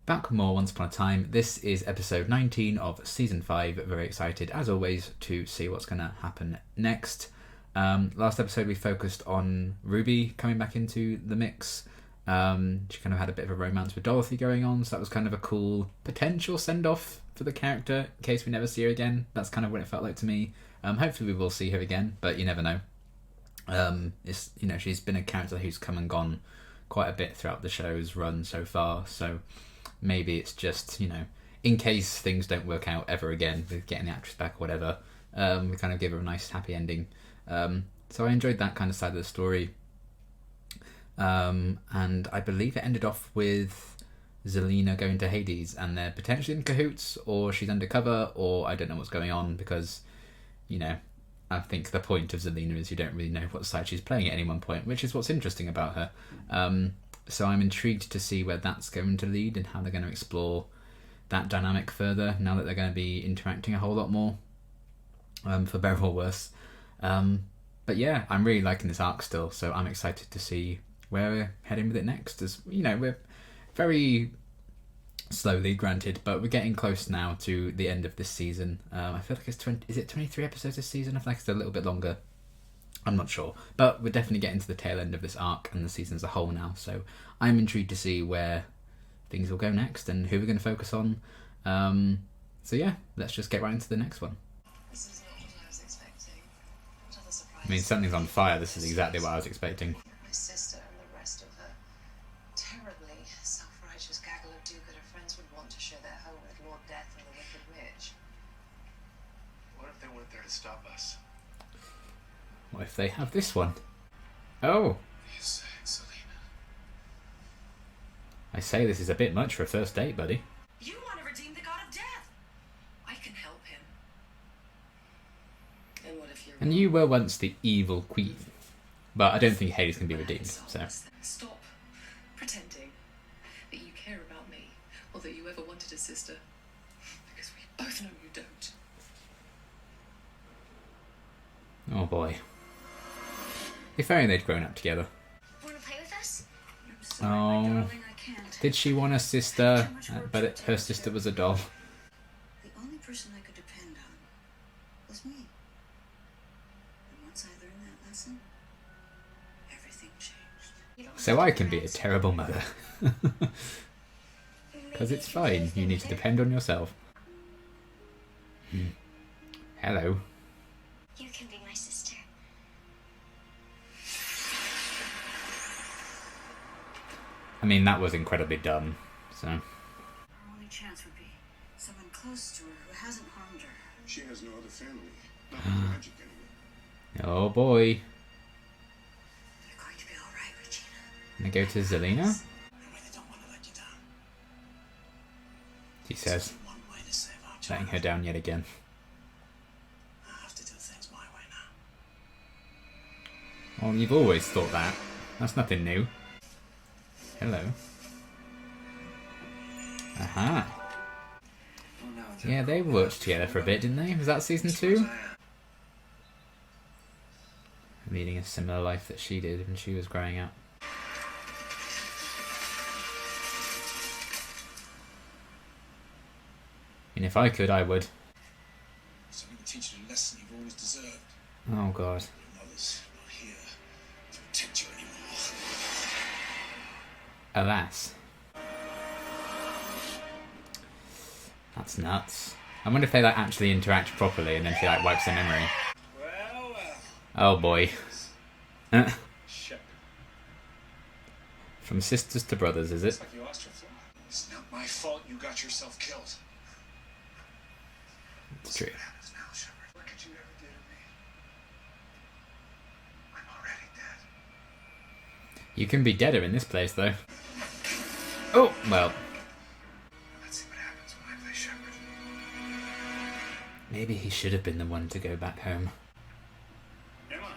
Back with more Once Upon a Time. This is episode 19 of season 5. Very excited, as always, to see what's going to happen next. Last episode we focused on Ruby coming back into the mix. She kind of had a bit of a romance with Dorothy going on, so that was kind of a cool potential send-off for the character in case we never see her again. That's kind of what it felt like to me. Hopefully we will see her again, but you never know. She's been a character who's come and gone quite a bit throughout the show's run so far, so maybe it's just, in case things don't work out ever again with getting the actress back or whatever, we kind of give her a nice happy ending. So I enjoyed that kind of side of the story. And I believe it ended off with Zelena going to Hades and they're potentially in cahoots, or she's undercover, or I don't know what's going on, because, I think the point of Zelena is you don't really know what side she's playing at any one point, which is what's interesting about her. So I'm intrigued to see where that's going to lead and how they're going to explore that dynamic further now that they're going to be interacting a whole lot more, for better or worse. But yeah, I'm really liking this arc still, so I'm excited to see where we're heading with it next. As we're very slowly, granted, but we're getting close now to the end of this season. I feel like is it 23 episodes this season? I feel like it's a little bit longer. I'm not sure, but we're definitely getting to the tail end of this arc and the season as a whole now, so I'm intrigued to see where things will go next and who we're going to focus on. So yeah, let's just get right into the next one. This is not what I was expecting. What other surprises? I mean, something's on fire. This is exactly what I was expecting. My sister and the rest of her terribly self-righteous gaggle of do-gooder friends would want to share their home with Lord Death and the Wicked Witch. What if they weren't there to stop us? What if they have this one? Oh! Yes, Zelena. I say this is a bit much for a first date, buddy. You want to redeem the god of death. I can help him. And what if you're And you were once the evil queen. But I don't think Hades can be redeemed, so... Stop pretending that you care about me or that you ever wanted a sister. Because we both know you don't. Oh boy. If only they'd grown up together. Want to play with us? I'm sorry, Oh. my darling, I can't. Did she want a sister? But her sister was a doll. The only person I could depend on was me. And once I learned that lesson, everything changed. So I can be a terrible mother. Because it's fine, you need to depend on yourself. Hello. You can be my sister. I mean, that was incredibly dumb, so... Our only chance would be someone close to her who hasn't harmed her. She has no other family. Not with magic anyway. Oh boy. You're going to be all right, Regina. Gonna go to Zelena? I really don't want to let you down. She says, One way to save our letting child. her down yet again. I have to do things my way now. Well, you've always thought that. That's nothing new. Hello. Aha. Well, now Yeah, they worked together for a bit, didn't they? Was that season 2? Leading a similar life that she did when she was growing up. And if I could, I would. So we can teach you the lesson you've always deserved. Oh god. Your mother's not here to protect you anymore. Alas. That's nuts. I wonder if they actually interact properly and then she wipes their memory. Well, Oh boy. Shepard. From sisters to brothers, is it? It's like you asked her for. It's not my fault you got yourself killed. It's true. What happens now, Shepard? What could you ever do to me? I'm already dead. You can be deader in this place, though. Oh, well. Let's see what happens when I play Shepard. Maybe he should have been the one to go back home. Emma.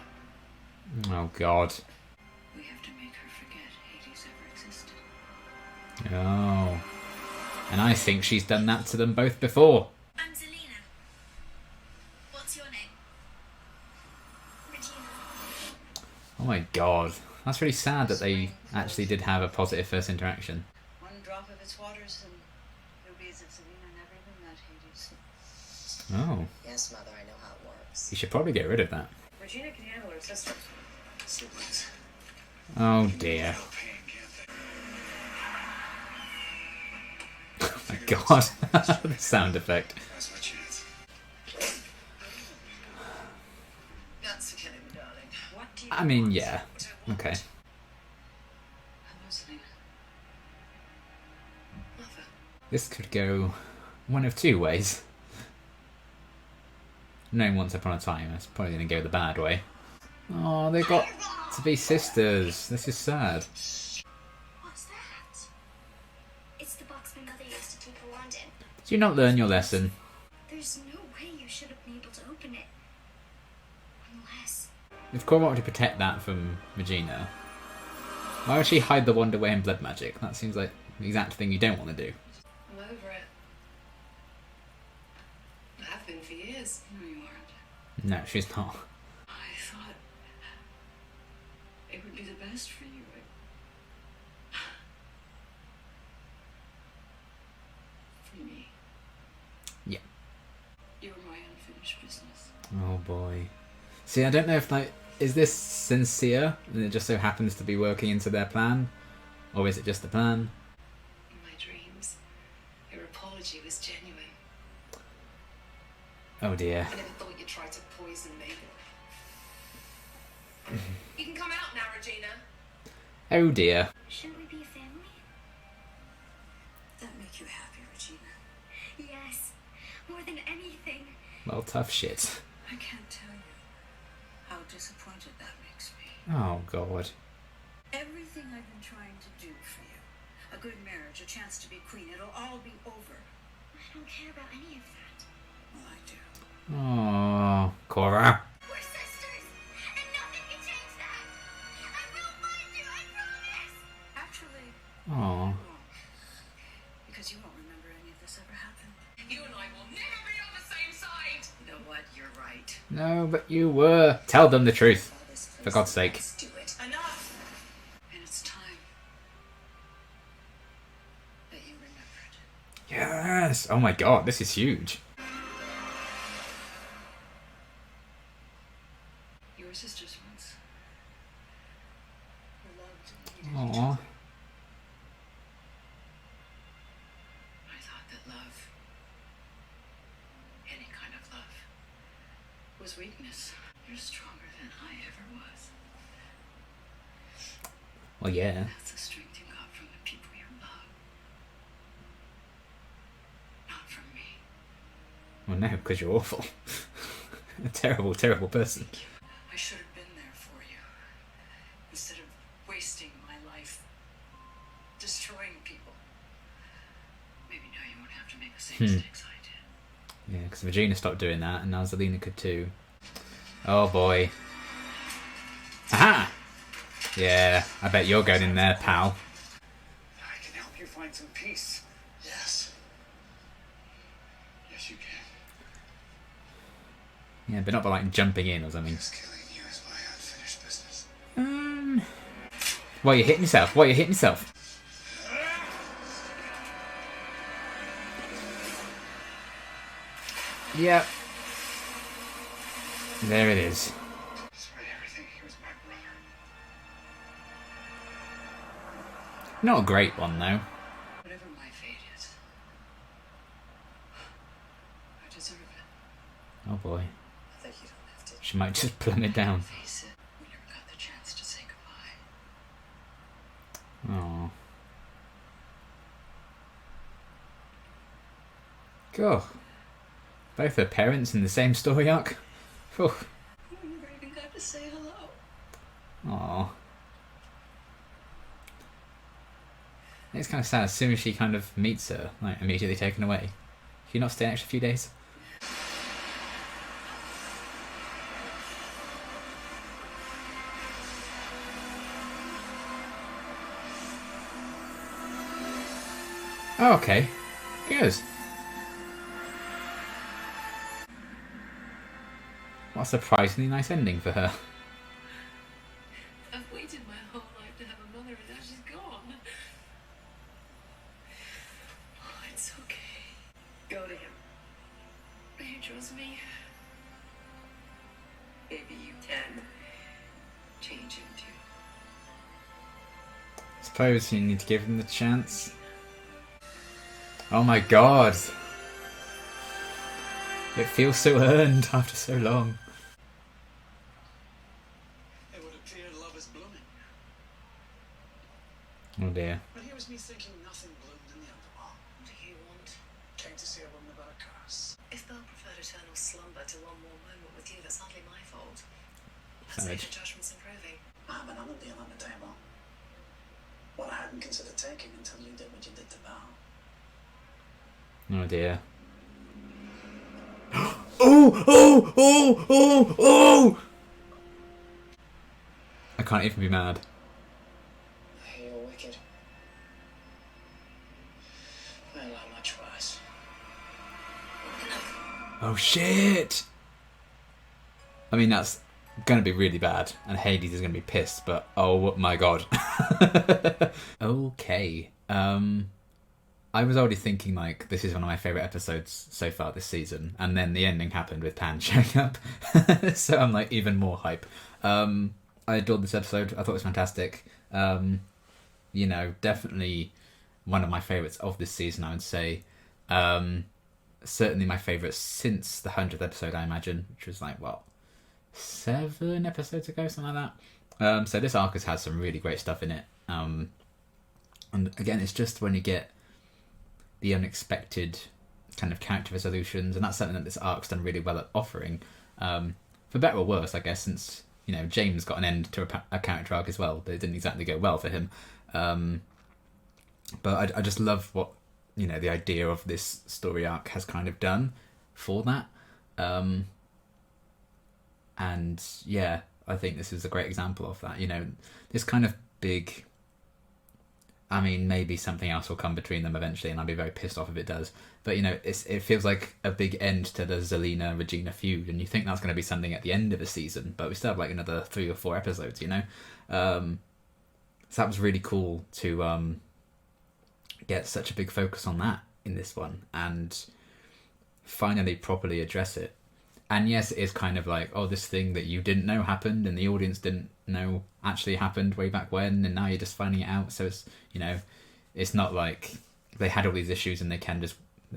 Oh, God. We have to make her forget Hades ever existed. Oh. And I think she's done that to them both before. I'm Zelena. What's your name? Regina. Oh my god. That's really sad that they actually did have a positive first interaction. One drop of its waters, and you'll be as if Zelena never even met Hades. Oh, Yes, Mother, I know how it works. you should probably get rid of that. Regina can handle her sister. Siblings. Oh dear. No pain, can't they? Oh my god. The sound effect. That's my chance. That's forgetting me, darling. What do you I mean, want? yeah. What I want. Okay. Hello, Zelena. Mother. This could go one of two ways. Knowing Once Upon a Time, it's probably going to go the bad way. Oh, they got to be sisters. This is sad. What's that? It's the box my mother used to keep her wand in. Did you not learn your lesson? There's no way you should have been able to open it. Unless... If Cora wanted to protect that from Regina, why would she hide the wand away in blood magic? That seems like the exact thing you don't want to do. I'm over it. I have been for years. No, you aren't. No, she's not. I thought it would be the best for you. For me. Yeah. You're my unfinished business. Oh boy. See, I don't know if is this sincere and it just so happens to be working into their plan? Or is it just the plan? In my dreams, your apology was genuine. Oh dear. I never thought you'd try to poison me. You can come out now, Regina. Oh dear. Shouldn't we be a family? That make you happy, Regina? Yes. More than anything. Well, tough shit. I can't tell you how disappointed that makes me. Oh god. Everything I've been trying to do for you, a good marriage, a chance to be queen, it'll all be over. I don't care about any of that. Well, I do. Oh, Cora. We're sisters, and nothing can change that. I will find you, I promise. Actually, Oh. I won't. Because you won't remember any of this ever happened. You and I will never be on the same side. You know what? You're right. No, but you were. Tell them the truth. For God's sake. Let's do it. Enough. And it's time that you remembered. Yes. Oh my god, this is huge. You were sisters once. You loved and needed each Aw. other. I thought that love, any kind of love, was weakness. You're stronger than I ever was. Well, yeah. That's the strength you got from the people you love. Not from me. Well, no, because you're awful. A terrible, terrible person. I should have been there for you. Instead of wasting my life destroying people. Maybe now you won't have to make the same mistakes I did. Yeah, because Regina stopped doing that, and now Zelena could too. Oh boy. Aha! Yeah, I bet you're going in there, pal. I can help you find some peace. Yes. Yes, you can. Yeah, but not by like jumping in or something. Just killing you is my unfinished business. Why are you hitting yourself? Why are you hitting yourself? Yep. There it is. Despite everything, he was my brother. Not a great one, though. Whatever my fate is, I deserve it. Oh boy. I think you don't have to. She might just plummet down. Face it, we never got the chance to say goodbye. Oh. Cool. Both her parents in the same story arc. Whew. We never even got to say hello. Aw. It's kind of sad. As soon as she kind of meets her, like immediately taken away. Can you not stay an extra few days? Oh, okay. Good. What a surprisingly nice ending for her. I've waited my whole life to have a mother, and now she's gone. chose me, maybe you can change him too. Suppose you need to give him the chance. Oh my god! It feels so earned after so long. It would appear love is blooming. Oh dear. But here was me thinking nothing bloomed in the Underworld. What do you want? Came to see a woman about a curse. If Belle preferred eternal slumber to one more moment with you, that's hardly my fault. Let's say Savage. her judgment's improving. I have another deal on the table. What I hadn't considered taking until you did what you did to Belle. Oh dear. Oh! I can't even be mad. I hear you're wicked. Well, how much worse? Oh shit! I mean, that's gonna be really bad, and Hades is gonna be pissed, but oh my god. Okay. I was already thinking, like, this is one of my favourite episodes so far this season, and then the ending happened with Pan showing up, so I'm, like, even more hype. I adored this episode. I thought it was fantastic. You know, definitely one of my favourites of this season, I would say. Certainly my favourite since the 100th episode, I imagine, which was, like, what, 7 episodes ago, something like that. So this arc has had some really great stuff in it. And again, it's just when you get the unexpected kind of character resolutions, and that's something that this arc's done really well at offering. For better or worse, I guess, since, you know, James got an end to a character arc as well, but it didn't exactly go well for him. But I just love what, you know, the idea of this story arc has kind of done for that. And yeah, I think this is a great example of that. You know, this kind of big... I mean, maybe something else will come between them eventually, and I'll be very pissed off if it does. But, you know, it feels like a big end to the Zelena-Regina feud, and you think that's going to be something at the end of a season, but we still have, like, another 3 or 4 episodes, you know? So that was really cool to get such a big focus on that in this one, and finally properly address it. And yes, it is kind of like, oh, this thing that you didn't know happened and the audience didn't know actually happened way back when, and now you're just finding it out. So it's, you know, it's not like they had all these issues and they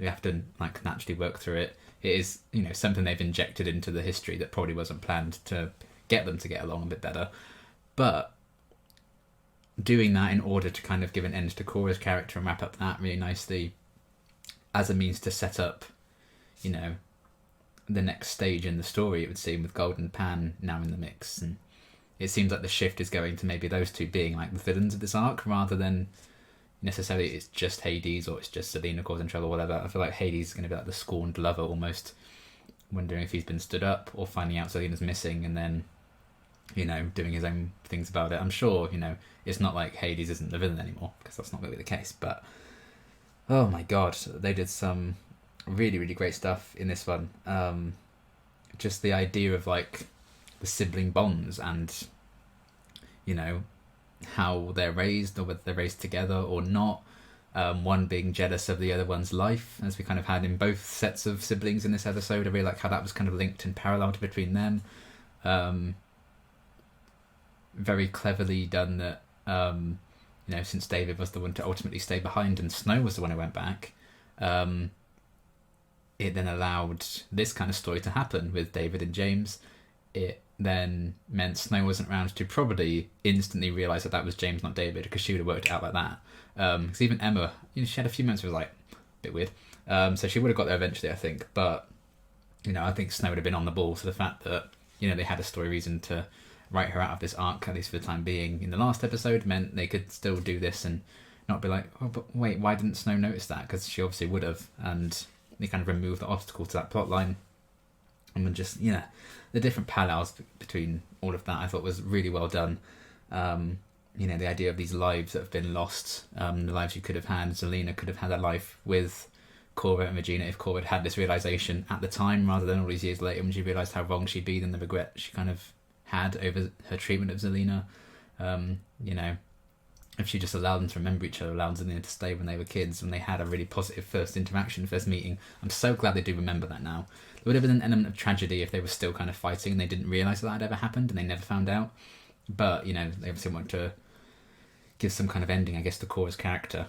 have to, like, naturally work through it. It is, you know, something they've injected into the history that probably wasn't planned to get them to get along a bit better. But doing that in order to kind of give an end to Cora's character and wrap up that really nicely as a means to set up, you know, the next stage in the story, it would seem, with Golden Pan now in the mix. And it seems like the shift is going to maybe those two being, like, the villains of this arc, rather than necessarily it's just Hades or it's just Zelena causing trouble or whatever. I feel like Hades is going to be like the scorned lover almost, wondering if he's been stood up, or finding out Zelena's missing and then, you know, doing his own things about it. I'm sure, you know, it's not like Hades isn't the villain anymore, because that's not going to be the case. But oh my god, they did some really, really great stuff in this one. Just the idea of, like, the sibling bonds and, you know, how they're raised, or whether they're raised together or not. One being jealous of the other one's life, as we kind of had in both sets of siblings in this episode. I really like how that was kind of linked and paralleled between them. Very cleverly done that, you know, since David was the one to ultimately stay behind and Snow was the one who went back, it then allowed this kind of story to happen with David and James. It then meant Snow wasn't around to probably instantly realise that that was James, not David, because she would have worked it out like that. Because even Emma, you know, she had a few moments where it was like, a bit weird. So she would have got there eventually, I think. But, you know, I think Snow would have been on the ball. So the fact that, you know, they had a story reason to write her out of this arc, at least for the time being, in the last episode, meant they could still do this and not be like, oh, but wait, why didn't Snow notice that? Because she obviously would have. And they kind of removed the obstacle to that plot line. And just, you know, the different parallels between all of that I thought was really well done. You know, the idea of these lives that have been lost, the lives you could have had. Zelena could have had a life with Cora and Regina if Cora had this realisation at the time, rather than all these years later when she realised how wrong she'd been and the regret she kind of had over her treatment of Zelena. You know, if she just allowed them to remember each other, allowed Zelena to stay when they were kids, when they had a really positive first interaction, first meeting. I'm so glad they do remember that now. There would have been an element of tragedy if they were still kind of fighting and they didn't realise that had ever happened and they never found out. But, you know, they obviously want to give some kind of ending, I guess, to Cora's character,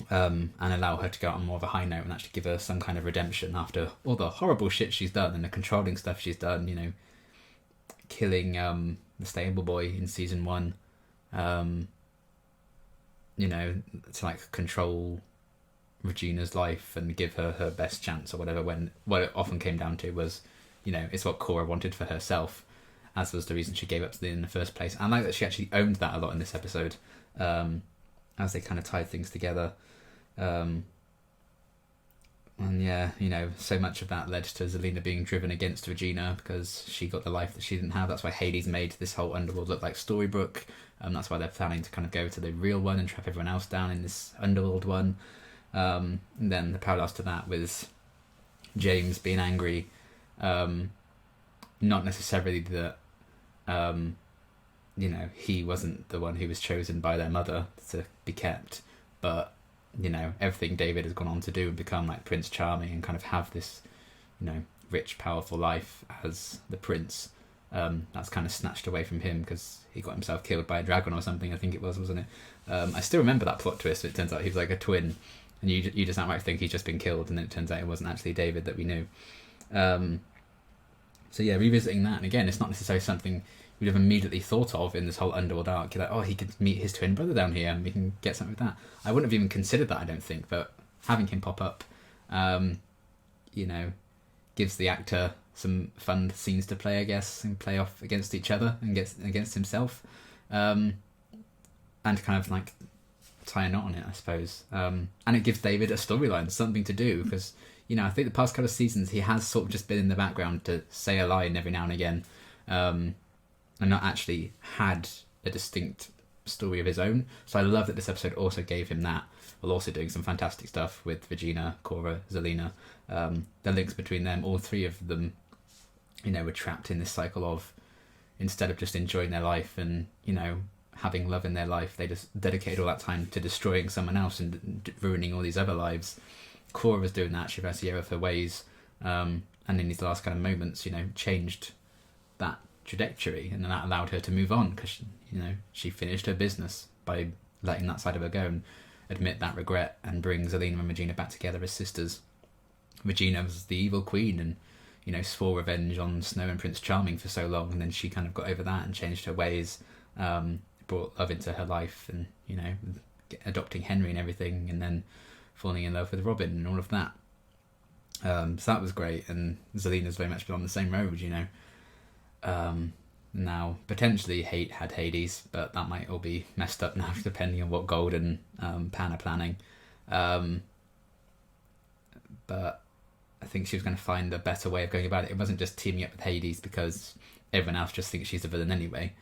and allow her to go out on more of a high note and actually give her some kind of redemption after all the horrible shit she's done and the controlling stuff she's done, you know, killing the stable boy in season 1, you know, to like control Regina's life and give her her best chance or whatever, when what it often came down to was, you know, it's what Cora wanted for herself, as was the reason she gave up to Zelena in the first place. And I like that she actually owned that a lot in this episode, as they kind of tied things together. And yeah, you know, so much of that led to Zelena being driven against Regina because she got the life that she didn't have. That's why Hades made this whole underworld look like Storybrooke. That's why they're planning to kind of go to the real one and trap everyone else down in this underworld one. And then the parallels to that with James being angry, not necessarily that, you know, he wasn't the one who was chosen by their mother to be kept, but, you know, everything David has gone on to do and become like Prince Charming and kind of have this, you know, rich, powerful life as the prince, that's kind of snatched away from him because he got himself killed by a dragon or something, I think it was, wasn't it? I still remember that plot twist. It turns out he was like a twin, and you just outright think he's just been killed, and then it turns out it wasn't actually David that we knew. So yeah, revisiting that, and again, it's not necessarily something we'd have immediately thought of in this whole underworld arc. You're like, oh, he could meet his twin brother down here and we can get something with that. I wouldn't have even considered that, I don't think, but having him pop up, you know, gives the actor some fun scenes to play, I guess, and play off against each other and against himself, and kind of like tie a knot on it, I suppose. And it gives David a storyline, something to do, because, you know, I think the past couple of seasons he has sort of just been in the background to say a line every now and again, and not actually had a distinct story of his own. So I love that this episode also gave him that, while also doing some fantastic stuff with Regina, Cora, Zelena. The links between them, all three of them, you know, were trapped in this cycle of, instead of just enjoying their life and, you know, having love in their life, they just dedicated all that time to destroying someone else and ruining all these other lives. Cora was doing that. She reversed the error of her ways, and in these last kind of moments, you know, changed that trajectory, and then that allowed her to move on because, you know, she finished her business by letting that side of her go and admit that regret and bring Zelena and Regina back together as sisters. Regina was the evil queen and, you know, swore revenge on Snow and Prince Charming for so long, and then she kind of got over that and changed her ways, brought love into her life, and, you know, adopting Henry and everything, and then falling in love with Robin and all of that. So that was great, and Zelena's very much been on the same road, you know. Now potentially had Hades, but that might all be messed up now depending on what Gold and Pan are planning. But I think she was going to find a better way of going about it. It wasn't just teaming up with Hades because everyone else just thinks she's a villain anyway.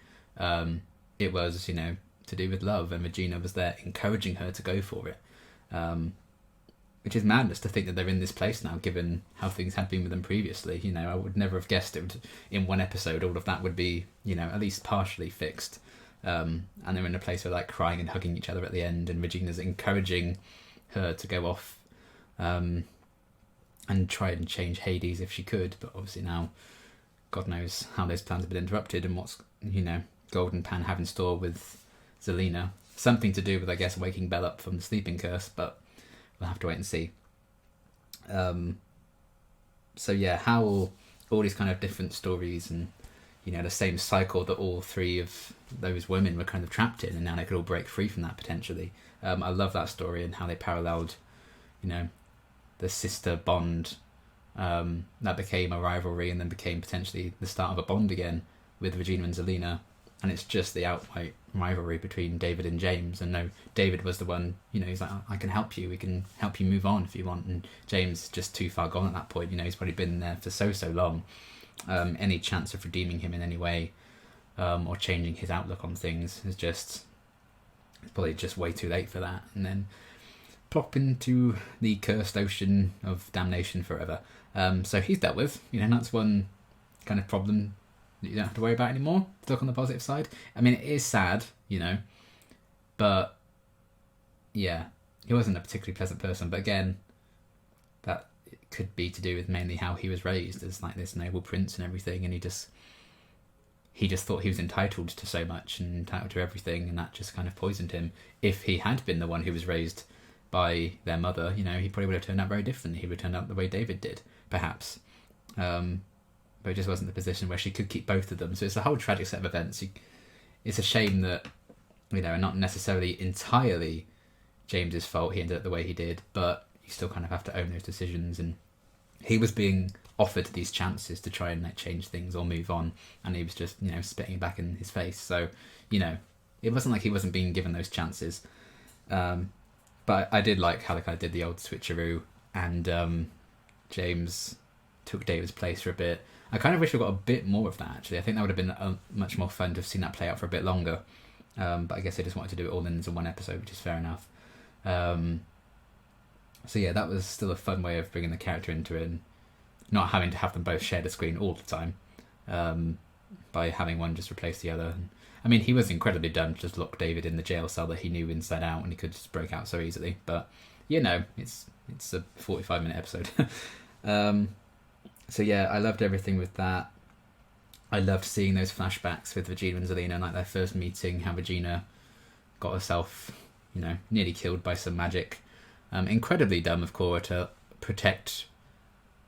It was, you know, to do with love, and Regina was there encouraging her to go for it. Which is madness to think that they're in this place now, given how things had been with them previously. You know, I would never have guessed it would, in one episode, all of that would be, you know, at least partially fixed. And they're in a place where, like, crying and hugging each other at the end, and Regina's encouraging her to go off and try and change Hades if she could. But obviously now, God knows how those plans have been interrupted and what's, you know, Gold and Pan have in store with Zelena. Something to do with, I guess, waking Belle up from the sleeping curse, but we'll have to wait and see. So yeah, how all these kind of different stories and, you know, the same cycle that all three of those women were kind of trapped in, and now they could all break free from that potentially. I love that story and how they paralleled, you know, the sister bond that became a rivalry and then became potentially the start of a bond again with Regina and Zelena. And it's just the outright rivalry between David and James. And no, David was the one, you know, he's like, I can help you. We can help you move on if you want. And James just too far gone at that point. You know, he's probably been there for so long. Any chance of redeeming him in any way or changing his outlook on things is just, it's probably just way too late for that. And then plop into the cursed ocean of damnation forever. So he's dealt with, you know, that's one kind of problem that you don't have to worry about anymore. Look on the positive side. I mean, it is sad, you know, But yeah, he wasn't a particularly pleasant person. But again, that could be to do with mainly how he was raised as like this noble prince and everything, and he just thought he was entitled to so much and entitled to everything, and that just kind of poisoned him. If he had been the one who was raised by their mother, you know, he probably would have turned out very differently. He would have turned out the way David did, perhaps. But it just wasn't the position where she could keep both of them. So it's a whole tragic set of events. It's a shame that, you know, not necessarily entirely James's fault he ended up the way he did, but you still kind of have to own those decisions. And he was being offered these chances to try and like change things or move on, and he was just, you know, spitting it back in his face. So, you know, it wasn't like he wasn't being given those chances. But I did like how they kind of did the old switcheroo, and James took David's place for a bit. I kind of wish we got a bit more of that, actually. I think that would have been much more fun to have seen that play out for a bit longer. But I guess they just wanted to do it all in one episode, which is fair enough. So yeah, that was still a fun way of bringing the character into it, and not having to have them both share the screen all the time, by having one just replace the other. And, I mean, he was incredibly dumb to just lock David in the jail cell that he knew inside out, and he could just break out so easily. But, you know, it's a 45-minute episode. So yeah, I loved everything with that. I loved seeing those flashbacks with Regina and Zelena, like their first meeting, how Regina got herself, you know, nearly killed by some magic. Incredibly dumb of Cora to protect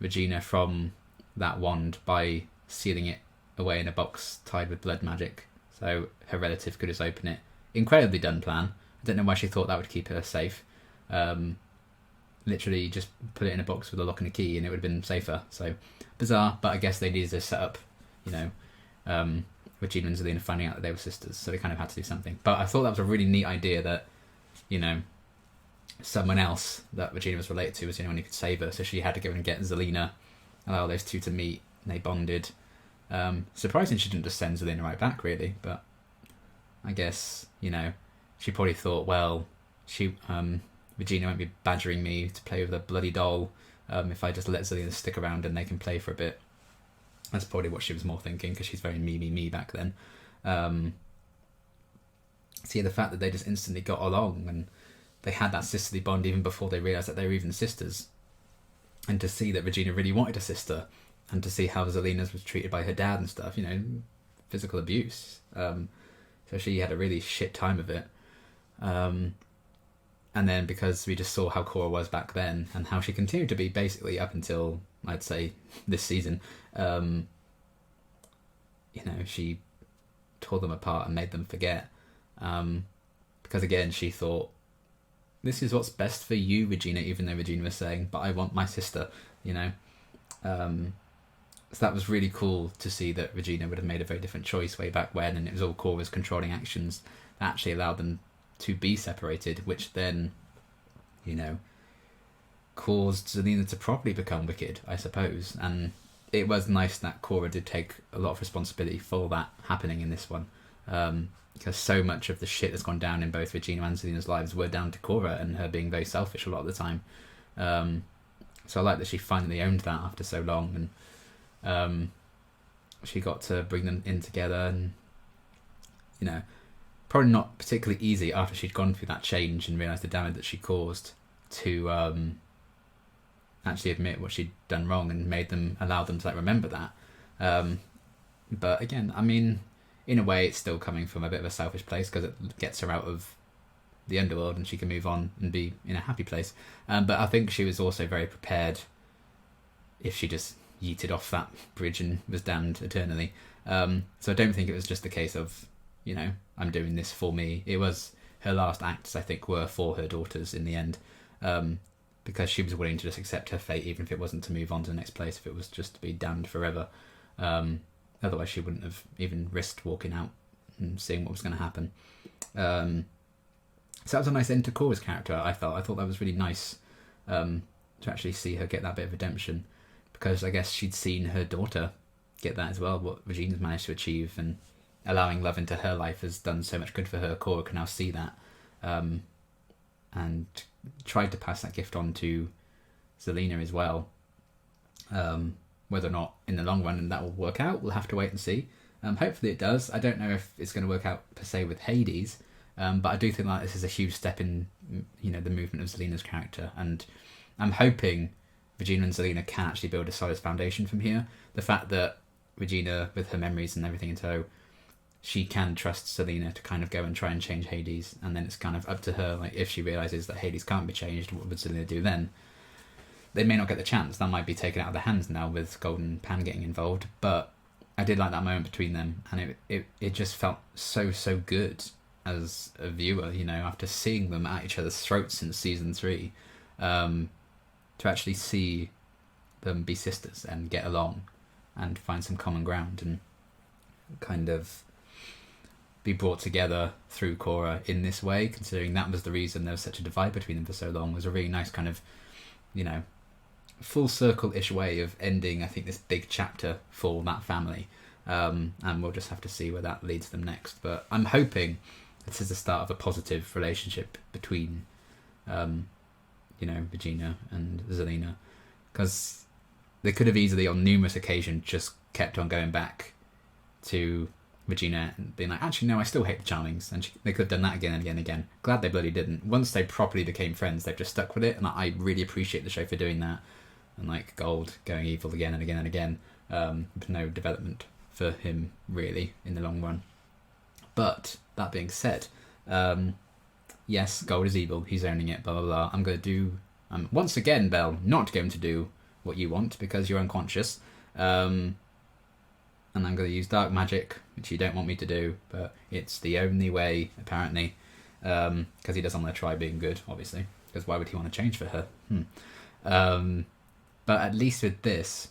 Regina from that wand by sealing it away in a box tied with blood magic, so her relative could just open it. Incredibly dumb plan. I don't know why she thought that would keep her safe. Literally just put it in a box with a lock and a key and it would have been safer. So bizarre, but I guess they needed to set up, you know, Regina and Zelena finding out that they were sisters, so they kind of had to do something. But I thought that was a really neat idea that, you know, someone else that Regina was related to was the only one who could save her, so she had to go and get Zelena, allow those two to meet, and they bonded. Surprising she didn't just send Zelena right back, really, but I guess, you know, she probably thought, well, Regina won't be badgering me to play with a bloody doll if I just let Zelena stick around and they can play for a bit. That's probably what she was more thinking, because she's very me back then. See, the fact that they just instantly got along and they had that sisterly bond even before they realised that they were even sisters, and to see that Regina really wanted a sister, and to see how Zelena was treated by her dad and stuff, you know, physical abuse. So she had a really shit time of it. And then because we just saw how Cora was back then and how she continued to be basically up until, I'd say, this season, you know, she tore them apart and made them forget. Because again, she thought, this is what's best for you, Regina, even though Regina was saying, but I want my sister, you know. So that was really cool to see that Regina would have made a very different choice way back when, and it was all Cora's controlling actions that actually allowed them to be separated, which then, you know, caused Zelena to probably become wicked, I suppose. And it was nice that Cora did take a lot of responsibility for that happening in this one, because so much of the shit that's gone down in both Regina and Zelena's lives were down to Cora and her being very selfish a lot of the time. So I like that she finally owned that after so long, and she got to bring them in together, and, you know, probably not particularly easy after she'd gone through that change and realised the damage that she caused to actually admit what she'd done wrong and allow them to like remember that. But again, I mean, in a way it's still coming from a bit of a selfish place, because it gets her out of the underworld and she can move on and be in a happy place. But I think she was also very prepared if she just yeeted off that bridge and was damned eternally. So I don't think it was just the case of, you know, I'm doing this for me. It was her last acts, I think, were for her daughters in the end, because she was willing to just accept her fate, even if it wasn't to move on to the next place, if it was just to be damned forever. Otherwise she wouldn't have even risked walking out and seeing what was going to happen. So that was a nice end to Cora's character, I thought. I thought that was really nice, to actually see her get that bit of redemption, because I guess she'd seen her daughter get that as well, what Regina's managed to achieve, and allowing love into her life has done so much good for her. Cora can now see that, and tried to pass that gift on to Zelena as well. Whether or not in the long run that will work out, we'll have to wait and see. Hopefully it does. I don't know if it's going to work out per se with Hades, But I do think that this is a huge step in, you know, the movement of Zelena's character, and I'm hoping Regina and Zelena can actually build a solid foundation from here. The fact that Regina, with her memories and everything in tow, she can trust Zelena to kind of go and try and change Hades, and then it's kind of up to her, like, if she realises that Hades can't be changed, what would Zelena do then? They may not get the chance. That might be taken out of their hands now with Gold and Pan getting involved, but I did like that moment between them, and it just felt so good as a viewer, you know, after seeing them at each other's throats since season 3, to actually see them be sisters and get along and find some common ground and kind of be brought together through Cora in this way, considering that was the reason there was such a divide between them for so long, was a really nice kind of, you know, full circle-ish way of ending, I think, this big chapter for that family. And we'll just have to see where that leads them next. But I'm hoping this is the start of a positive relationship between, you know, Regina and Zelena, because they could have easily, on numerous occasions, just kept on going back to Regina and being like, actually, no, I still hate the Charmings, and they could have done that again and again and again. Glad they bloody didn't. Once they properly became friends, they've just stuck with it, and I really appreciate the show for doing that. And like Gold going evil again and again and again, with no development for him really in the long run. But that being said, yes, Gold is evil, he's owning it, blah blah blah. I'm going to do, once again, Belle, not going to do what you want because you're unconscious, and I'm going to use dark magic, which you don't want me to do, but it's the only way apparently, because he doesn't want to try being good, obviously, because why would he want to change for her? But at least with this,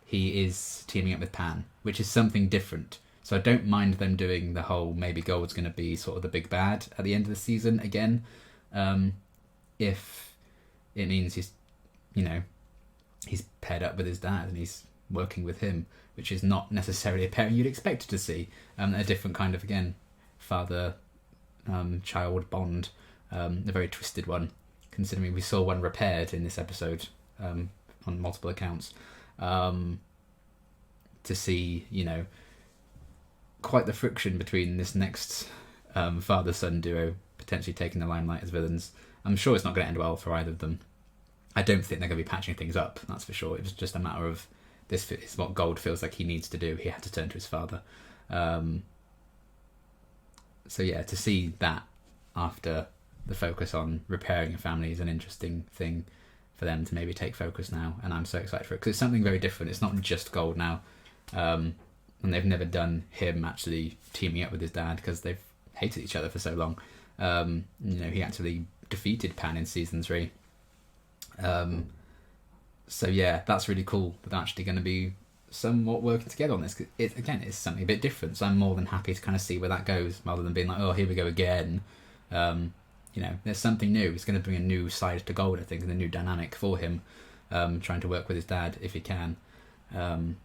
he is teaming up with Pan, which is something different. So I don't mind them doing the whole, maybe Gold's going to be sort of the big bad at the end of the season again, if it means he's, you know, he's paired up with his dad and he's working with him, which is not necessarily a pairing you'd expect to see. A different kind of, again, father-child bond, a very twisted one, considering we saw one repaired in this episode on multiple accounts. To see, you know, quite the friction between this next father-son duo potentially taking the limelight as villains. I'm sure it's not going to end well for either of them. I don't think they're going to be patching things up, that's for sure. It was just a matter of, this is what Gold feels like he needs to do. He had to turn to his father. So yeah, to see that after the focus on repairing a family is an interesting thing for them to maybe take focus now, and I'm so excited for it because it's something very different. It's not just Gold now, and they've never done him actually teaming up with his dad because they've hated each other for so long. You know, he actually defeated Pan in season 3. So yeah, that's really cool that they're actually going to be somewhat working together on this. It's something a bit different, so I'm more than happy to kind of see where that goes, rather than being like, oh, here we go again. You know, there's something new. It's going to bring a new side to Gold, I think, and a new dynamic for him, trying to work with his dad if he can, and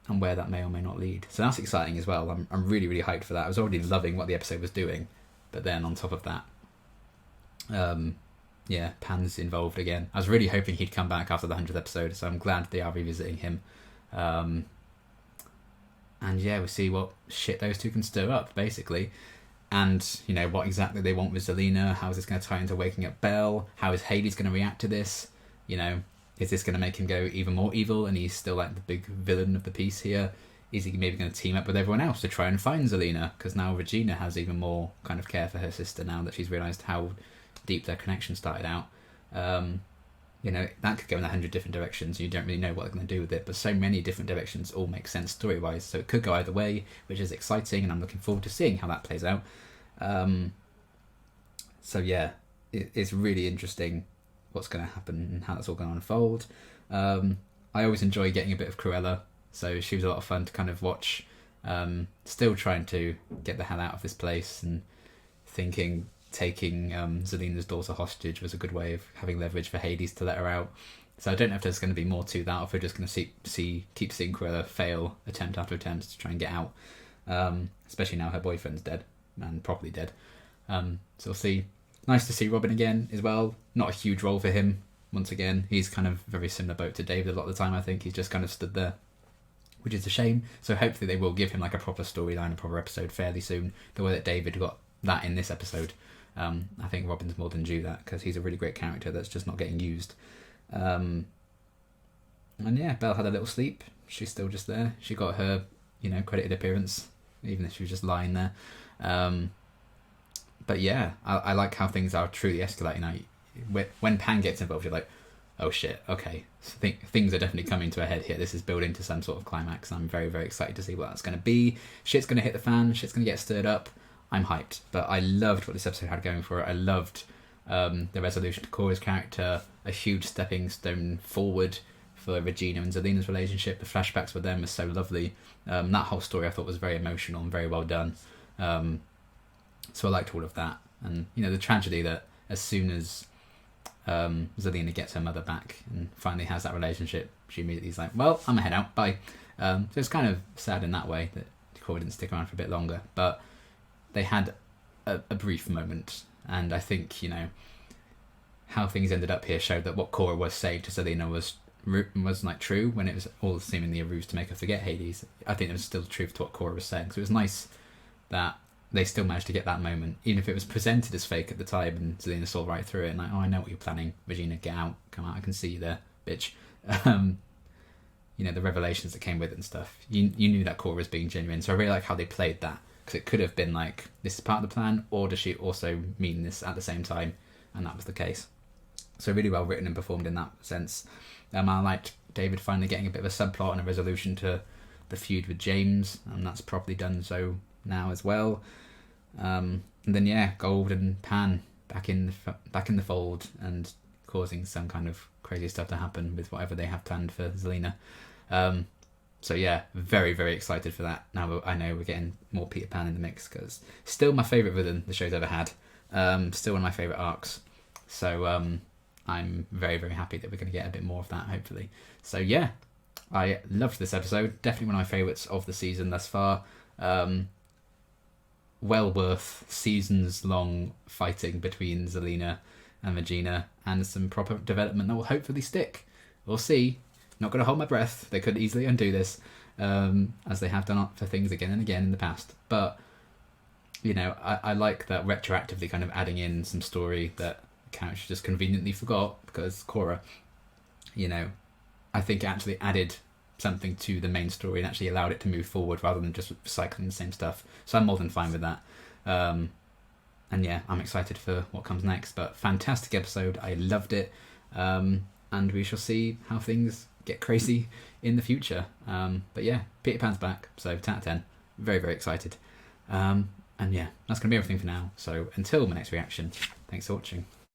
where that may or may not lead. So that's exciting as well. I'm really, really hyped for that. I was already loving what the episode was doing, but then on top of that, yeah, Pan's involved again. I was really hoping he'd come back after the 100th episode, so I'm glad they are revisiting him. And yeah, we'll see what shit those two can stir up, basically. And, you know, what exactly they want with Zelena. How is this going to tie into waking up Belle? How is Hades going to react to this? You know, is this going to make him go even more evil and he's still like the big villain of the piece here? Is he maybe going to team up with everyone else to try and find Zelena? Because now Regina has even more kind of care for her sister now that she's realised how deep their connection started out. You know, that could go in 100 different directions. You don't really know what they're going to do with it, but so many different directions all make sense story-wise. So it could go either way, which is exciting, and I'm looking forward to seeing how that plays out. So yeah, it's really interesting what's going to happen and how that's all going to unfold. I always enjoy getting a bit of Cruella, so she was a lot of fun to kind of watch. Still trying to get the hell out of this place, and thinking taking Zelena's daughter hostage was a good way of having leverage for Hades to let her out. So I don't know if there's going to be more to that, or if we're just going to keep seeing Cruella fail attempt after attempt to try and get out, especially now her boyfriend's dead, and properly dead. So we'll see. Nice to see Robin again as well. Not a huge role for him once again. He's kind of very similar boat to David a lot of the time. I think he's just kind of stood there, which is a shame. So hopefully they will give him like a proper storyline, a proper episode fairly soon, the way that David got that in this episode. I think Robin's more than due that, because he's a really great character that's just not getting used. And yeah, Belle had a little sleep. She's still just there. She got her, credited appearance, even if she was just lying there. But yeah, I like how things are truly escalating. When Pan gets involved, you're like, oh shit, okay, things are definitely coming to a head here. This is building to some sort of climax. I'm very, very excited to see what that's going to be. Shit's going to hit the fan. Shit's going to get stirred up. I'm hyped. But I loved what this episode had going for it. I loved the resolution to Cora's character, a huge stepping stone forward for Regina and Zelena's relationship. The flashbacks with them were so lovely. That whole story I thought was very emotional and very well done. So I liked all of that. And, the tragedy that as soon as Zelena gets her mother back and finally has that relationship, she immediately is like, well, I'm gonna head out, bye. So it's kind of sad in that way that Cora didn't stick around for a bit longer, but they had a brief moment, and I think how things ended up here showed that what Cora was saying to Zelena was like true, when it was all seemingly a ruse to make her forget Hades. I think it was still truth to what Cora was saying, so it was nice that they still managed to get that moment, even if it was presented as fake at the time, and Zelena saw right through it and like, oh, I know what you're planning, Regina, get out, come out, I can see you there, bitch. The revelations that came with it and stuff, you knew that Cora was being genuine, so I really like how they played that, because it could have been like, this is part of the plan, or does she also mean this at the same time, and that was the case. So really well written and performed in that sense. I liked David finally getting a bit of a subplot and a resolution to the feud with James, and that's properly done so now as well. And then yeah, Gold and Pan back in the fold and causing some kind of crazy stuff to happen with whatever they have planned for Zelena. So yeah, very, very excited for that. Now I know we're getting more Peter Pan in the mix, because still my favourite villain the show's ever had. Still one of my favourite arcs. So I'm very, very happy that we're going to get a bit more of that, hopefully. So yeah, I loved this episode. Definitely one of my favourites of the season thus far. Well worth seasons long fighting between Zelena and Regina, and some proper development that will hopefully stick. We'll see. Not going to hold my breath. They could easily undo this, as they have done for things again and again in the past. But I like that retroactively kind of adding in some story that the character just conveniently forgot, because Cora, I think actually added something to the main story and actually allowed it to move forward rather than just recycling the same stuff. So I'm more than fine with that. And yeah, I'm excited for what comes next. But fantastic episode. I loved it. And we shall see how things get crazy in the future. But yeah, Peter Pan's back. So 10 out of 10. Very, very excited. And yeah, that's going to be everything for now. So until my next reaction, thanks for watching.